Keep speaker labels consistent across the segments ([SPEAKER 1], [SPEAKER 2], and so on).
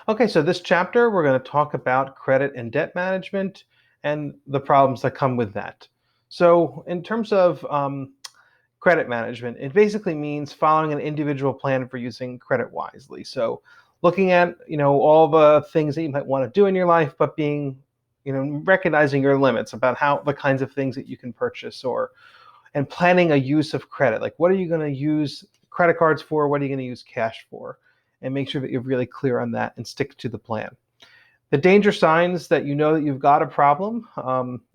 [SPEAKER 1] Okay, so this chapter, we're going to talk about credit and debt management and the problems that come with that. So, in terms of credit management, it basically means following an individual plan for using credit wisely. So, looking at all the things that you might want to do in your life, but being recognizing your limits about how the kinds of things that you can purchase, or and planning a use of credit. Like, what are you going to use credit cards for? What are you going to use cash for? And make sure that you're really clear on that and stick to the plan. The danger signs that you know that you've got a problem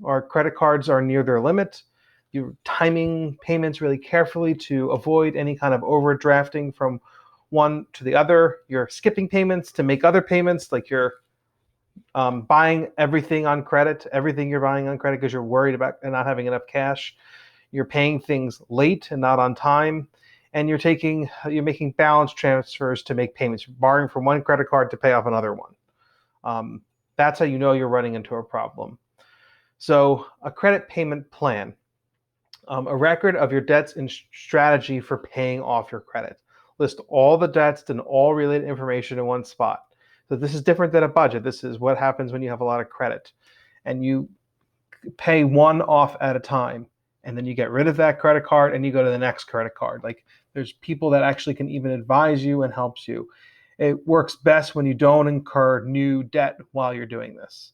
[SPEAKER 1] are credit cards are near their limit. You're timing payments really carefully to avoid any kind of overdrafting from one to the other. You're skipping payments to make other payments, like you're buying everything on credit, everything you're buying on credit because you're worried about not having enough cash. You're paying things late and not on time, and you're making balance transfers to make payments. You're borrowing from one credit card to pay off another one. That's how you know you're running into a problem. So a credit payment plan, a record of your debts and strategy for paying off your credit. List all the debts and all related information in one spot. So this is different than a budget. This is what happens when you have a lot of credit and you pay one off at a time, and then you get rid of that credit card and you go to the next credit card. Like, there's people that actually can even advise you and helps you. It works best when you don't incur new debt while you're doing this.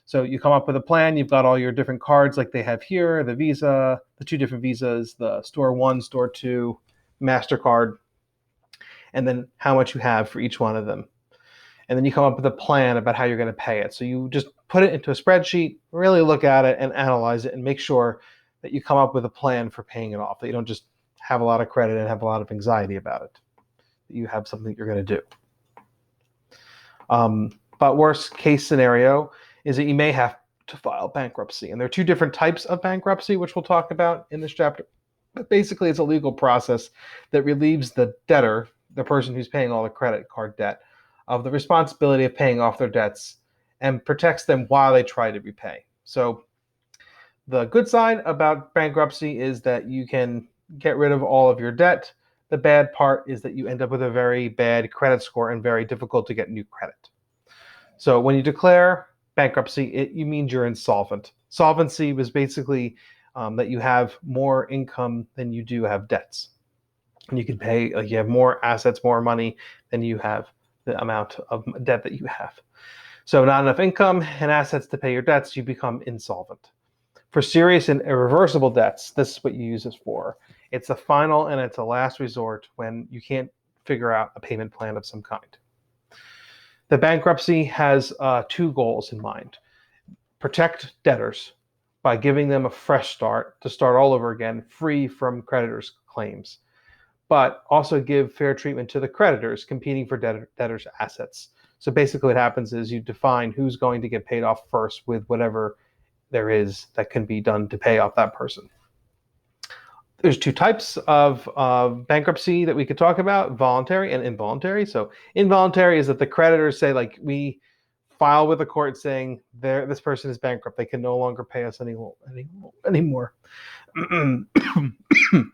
[SPEAKER 1] So you come up with a plan. You've got all your different cards like they have here, the Visa, the two different Visas, the Store 1, Store 2, MasterCard, and then how much you have for each one of them. And then you come up with a plan about how you're going to pay it. So you just put it into a spreadsheet, really look at it and analyze it and make sure that you come up with a plan for paying it off, that you don't just have a lot of credit and have a lot of anxiety about it, that you have something that you're going to do. But worst case scenario is that you may have to file bankruptcy. And there are two different types of bankruptcy, which we'll talk about in this chapter. But basically, it's a legal process that relieves the debtor, the person who's paying all the credit card debt, of the responsibility of paying off their debts and protects them while they try to repay. So the good side about bankruptcy is that you can get rid of all of your debt. The bad part is that you end up with a very bad credit score and very difficult to get new credit. So when you declare bankruptcy, it means you're insolvent. Solvency was basically that you have more income than you do have debts. And you can pay, like, you have more assets, more money than you have the amount of debt that you have. So not enough income and assets to pay your debts, you become insolvent. For serious and irreversible debts, this is what you use this for. It's a final and it's a last resort when you can't figure out a payment plan of some kind. The bankruptcy has two goals in mind. Protect debtors by giving them a fresh start to start all over again, free from creditors' claims, but also give fair treatment to the creditors competing for debtors' assets. So basically what happens is you define who's going to get paid off first with whatever there is that can be done to pay off that person. There's two types of bankruptcy that we could talk about, voluntary and involuntary. So involuntary is that the creditors say, like, we file with the court saying this person is bankrupt. They can no longer pay us anymore.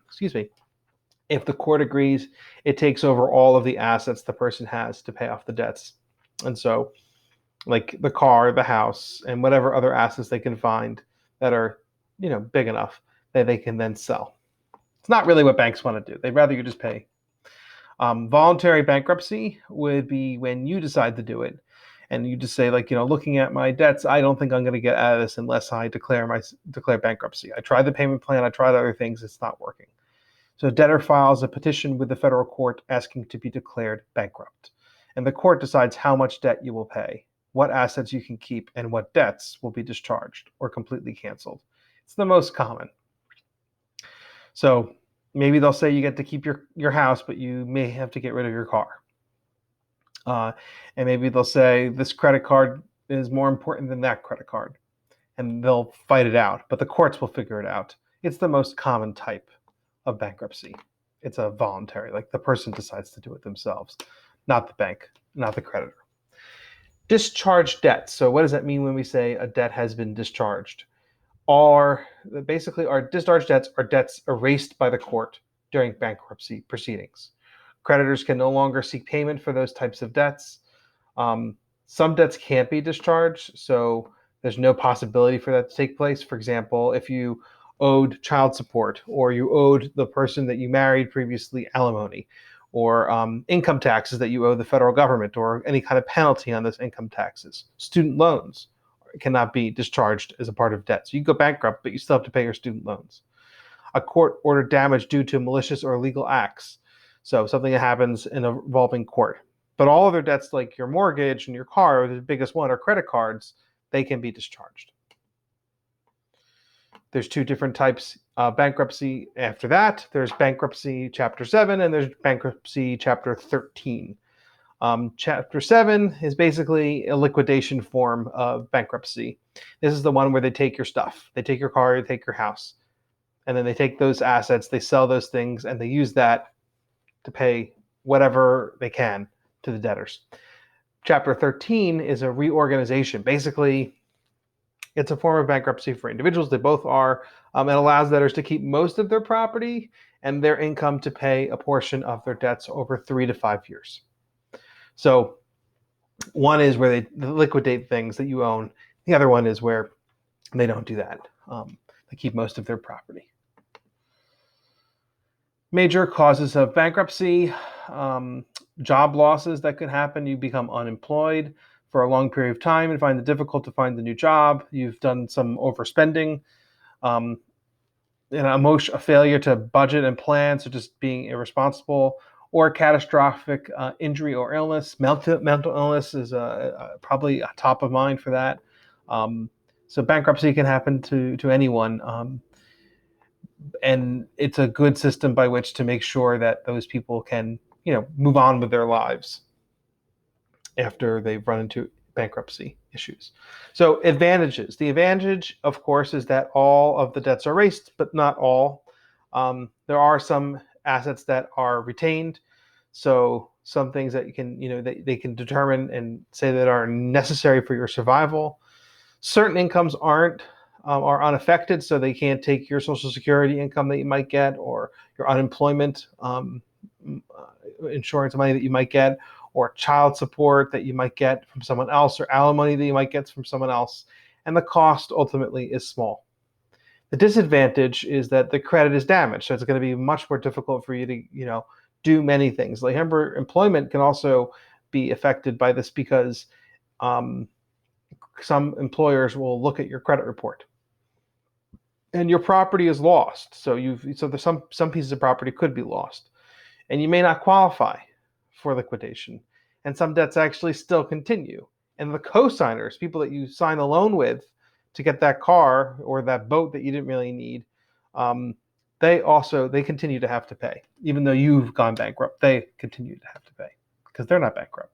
[SPEAKER 1] Excuse me. If the court agrees, it takes over all of the assets the person has to pay off the debts. And so, like the car, the house, and whatever other assets they can find that are, big enough that they can then sell. It's not really what banks want to do. They'd rather you just pay. Voluntary bankruptcy would be when you decide to do it. And you just say, like, looking at my debts, I don't think I'm going to get out of this unless I declare bankruptcy. I tried the payment plan. I tried other things. It's not working. So a debtor files a petition with the federal court asking to be declared bankrupt. And the court decides how much debt you will pay, what assets you can keep, and what debts will be discharged or completely canceled. It's the most common. So maybe they'll say you get to keep your house, but you may have to get rid of your car. And maybe they'll say this credit card is more important than that credit card. And they'll fight it out, but the courts will figure it out. It's the most common type of bankruptcy. It's a voluntary, like the person decides to do it themselves, not the bank, not the creditor. Discharge debts. So what does that mean when we say a debt has been discharged? Our discharge debts are debts erased by the court during bankruptcy proceedings. Creditors can no longer seek payment for those types of debts. Some debts can't be discharged, so there's no possibility for that to take place. For example, if you owed child support, or you owed the person that you married previously alimony, or income taxes that you owe the federal government, or any kind of penalty on those income taxes. Student loans cannot be discharged as a part of debt. So you go bankrupt, but you still have to pay your student loans. A court-ordered damage due to malicious or illegal acts. So something that happens involving court. But all other debts like your mortgage and your car, or the biggest one, are credit cards, they can be discharged. There's two different types of bankruptcy after that. There's bankruptcy Chapter 7 and there's bankruptcy Chapter 13. Chapter 7 is basically a liquidation form of bankruptcy. This is the one where they take your stuff. They take your car, they take your house. And then they take those assets, they sell those things, and they use that to pay whatever they can to the debtors. Chapter 13 is a reorganization. Basically, it's a form of bankruptcy for individuals. They both are. It allows debtors to keep most of their property and their income to pay a portion of their debts over 3 to 5 years. So one is where they liquidate things that you own. The other one is where they don't do that. They keep most of their property. Major causes of bankruptcy, job losses that could happen. You become unemployed for a long period of time and find it difficult to find a new job. You've done some overspending, a failure to budget and plan, so just being irresponsible, or catastrophic injury or illness. Mental illness is probably top of mind for that. So bankruptcy can happen to anyone. And it's a good system by which to make sure that those people can, move on with their lives after they've run into bankruptcy issues. So advantages. The advantage, of course, is that all of the debts are erased, but not all. There are some assets that are retained. So some things that you can, they can determine and say that are necessary for your survival. Certain incomes are unaffected, so they can't take your Social Security income that you might get, or your unemployment insurance money that you might get, or child support that you might get from someone else, or alimony that you might get from someone else, and the cost ultimately is small. The disadvantage is that the credit is damaged, so it's going to be much more difficult for you to, do many things. Like, remember, employment can also be affected by this because some employers will look at your credit report and your property is lost. So there's some pieces of property could be lost, and you may not qualify for liquidation. And some debts actually still continue. And the co-signers, people that you sign a loan with to get that car or that boat that you didn't really need, they continue to have to pay. Even though you've gone bankrupt, they continue to have to pay because they're not bankrupt.